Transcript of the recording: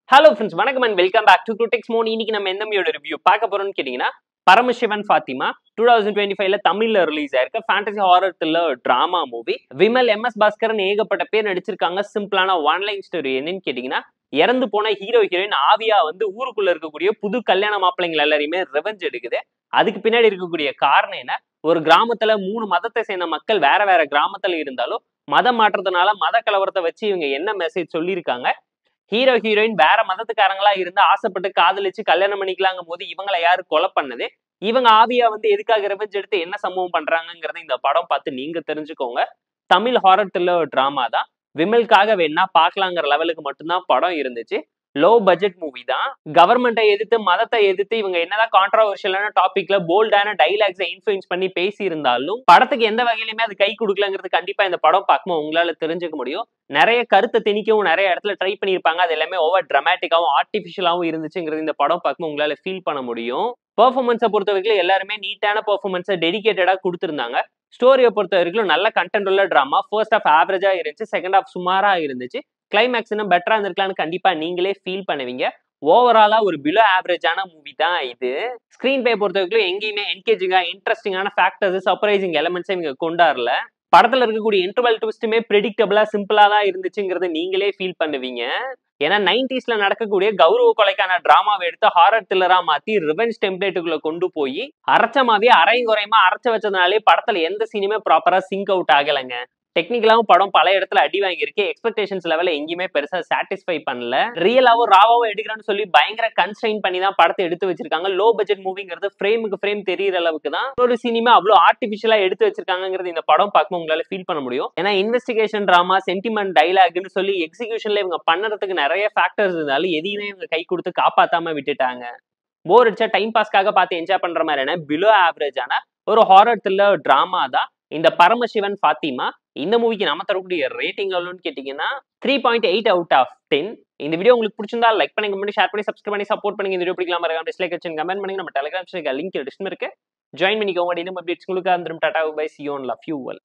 Hello friends, வணக்கம் and welcome back to critics mon. இன்னைக்கு நம்ம எந்த மூவியோட ரிவ்யூ பார்க்க போறோம்னு கேட்டீங்கன்னா, பரமசிவன் ஃபாத்திமா 2025ல தமிழ்ல ரிலீஸ் ஆயிருக்க fantasy horror thriller drama movie. Vimal, MS. Bhaskaran ஏகப்பட்ட பேர் நடிச்சிருக்காங்க. சிம்பிளான ஒன் லைன் ஸ்டோரி. என்னன்னு கேட்டீங்கன்னா, இறந்து போன ஹீரோ ஹீரோயின் ஆவியா ஊருக்குள்ள இருக்கக்கூடிய புது கல்யாண மாப்பிள்ளைங்க எல்லாரையுமே ரெவெஞ்ச் எடுக்குது. அதுக்கு பின்னாடி இருக்கக்கூடிய காரணம் என்ன? ஒரு கிராமத்துல 3 மதத்தை சேர்ந்த மக்கள் வேற வேற கிராமத்துல இருந்தாலும் மதம் மாற்றத்தினால மத கலவரத்தை வச்சு இவங்க என்ன மெசேஜ் சொல்லியிருக்காங்க. ஹீரோ ஹீரோயின் வேற மதத்துக்காரங்களா இருந்து ஆசைப்பட்டு காதலிச்சு கல்யாணம் பண்ணிக்கலாங்கும் போது இவங்களை யாரு கொலை பண்ணது, இவங்க ஆவியா எதுக்காக ரெவெஞ்ச் எடுத்து என்ன சம்பவம் பண்றாங்கிறத இந்த படம் பார்த்து நீங்க தெரிஞ்சுக்கோங்க. தமிழ் ஹாரர் த்ரில்லர் டிராமா தான். விமலுக்காக வேணா பாக்கலாங்கிற லெவலுக்கு மட்டும்தான் படம் இருந்துச்சு. லோ பட்ஜெட் மூவி தான். கவர்மெண்ட்டை எதிர்த்து மதத்தை எதிர்த்து இவங்க என்னதான் கான்ட்ரவர்ஷியலான டாபிக்ல போல்டான டைலாக்ஸை இன்ஃபுளுன்ஸ் பண்ணி பேசி இருந்தாலும் படத்துக்கு எந்த வகையிலுமே அது கை கொடுக்கலங்கிறது கண்டிப்பா இந்த படம் பார்க்கும்போது உங்களால தெரிஞ்சுக்க முடியும். நிறைய கருத்தை திணிக்கவும் நிறைய இடத்துல ட்ரை பண்ணியிருப்பாங்க. அது எல்லாமே ஓவர் டிராமட்டிக்காவும் ஆர்டிபிஷியலாவும் இருந்துச்சுங்கிறது இந்த படம் பார்க்கும்போது உங்களால ஃபீல் பண்ண முடியும். பெர்ஃபார்மன்ஸை பொறுத்த வரைக்கும் எல்லாருமே நீட்டான பெர்ஃபார்மன்ஸை டெடிகேட்டடா கொடுத்துருந்தாங்க. ஸ்டோரியை பொறுத்த வரைக்கும் நல்ல கண்டென்ட் உள்ள டிராமா. ஃபர்ஸ்ட் ஹாஃப் ஆவரேஜா இருந்துச்சு, செகண்ட் ஹாஃப் சுமாரா இருந்துச்சு. கிளைமேக்ஸ் இன்னும் பெட்டரா இருந்திருக்கலாம்னு கண்டிப்பா நீங்களே ஃபீல் பண்ணுவீங்க. ஓவராலா ஒரு பிலோ ஆவரேஜான மூவி தான் இது. ஸ்கிரீன் பிளே பொறுத்த வரைக்கும் எங்கேயுமே என்கேஜிங்கா இன்ட்ரெஸ்டிங்கான ஃபேக்டர்ஸ், சர்ப்ரைசிங் எலிமெண்ட்ஸ் இவங்க கொண்டாடல. படத்துல இருக்கக்கூடிய இன்டர்வல் ட்விஸ்ட்டுமே பிரெடிக்டபிளா சிம்பிளா தான் இருந்துச்சுங்கிறத நீங்களே ஃபீல் பண்ணுவீங்க. ஏன்னா 90sல நடக்கக்கூடிய கௌரவ கொலைக்கான டிராமாவை எடுத்து ஹாரர் த்ரில்லரா மாத்தி ரிவெஞ்ச் டெம்ப்ளேட்டுக்குள்ள கொண்டு போய் அரைச்சமாவே அரையும் குறையமா அரைச்சு வச்சதுனாலே படத்துல எந்த சீனுமே ப்ராப்பரா சிங்க் அவுட் ஆகலைங்க. டெக்னிக்கலாவும் படம் பல இடத்துல அடி வாங்கியிருக்கு. எக்ஸ்பெக்டேஷன்ஸ் லெவல எங்கேயுமே பெருசா சாட்டிஸ்ஃபை பண்ணல. ரியலாவும் ராவாவும் எடுக்கிறேன்னு சொல்லி பயங்கர கன்ஸ்ட்ரெயின் பண்ணி தான் படத்தை எடுத்து வச்சிருக்காங்க. லோ பட்ஜெட் மூவிங்கிறது ஃப்ரேமுக்கு ஃப்ரேம் தெரியற அளவுக்கு தான் ஒரு சினிமா அவ்வளவு ஆர்டிபிஷியலா எடுத்து வச்சிருக்காங்கிறது இந்த படம் பார்க்கும்போது உங்களால ஃபீல் பண்ண முடியும். ஏன்னா இன்வெஸ்டிகேஷன் டிராமா, சென்டிமெண்ட், டைலாக்னு சொல்லி எக்ஸிகியூஷன்ல இவங்க பண்ணறதுக்கு நிறைய ஃபேக்டர்ஸ் இருந்தாலும் எதையுமே இவங்க கை கொடுத்து காப்பாத்தாம விட்டுட்டாங்க. போர் அடிச்சா டைம் பாஸ்க்காக பார்த்து என்ஜாய் பண்ற மாதிரியான பிலோ ஆவரேஜான ஒரு ஹாரர் த்ரில்லர் டிராமா தான் இந்த பரமசிவன் ஃபாத்திமா. இந்த மூவிக்கு நம்ம தரக்கூடிய ரேட்டிங் எவ்வளோன்னு கேட்டீங்கன்னா 3.8 அவுட் ஆஃப் 10. இந்த வீடியோ உங்களுக்கு பிடிச்சிருந்தா லைக் பண்ணி, கமெண்ட், ஷேர் பண்ணி, சப்ஸ்கிரைப் பண்ணி சப்போர்ட் பண்ணுங்க. இந்த வீடியோ பிடிக்கலாமா டிஸ்லைக் வச்சு கமெண்ட் பண்ணுங்க. நம்ம டெலிகிராம் லிங்க் டிஸ்கிரிப்ஷன்ல இருக்கு, ஜாயின் பண்ணிக்கோங்க. இன்னும் அப்டேட்ஸ் உங்களுக்கு வந்துடும். Tata bye, see you and love you all.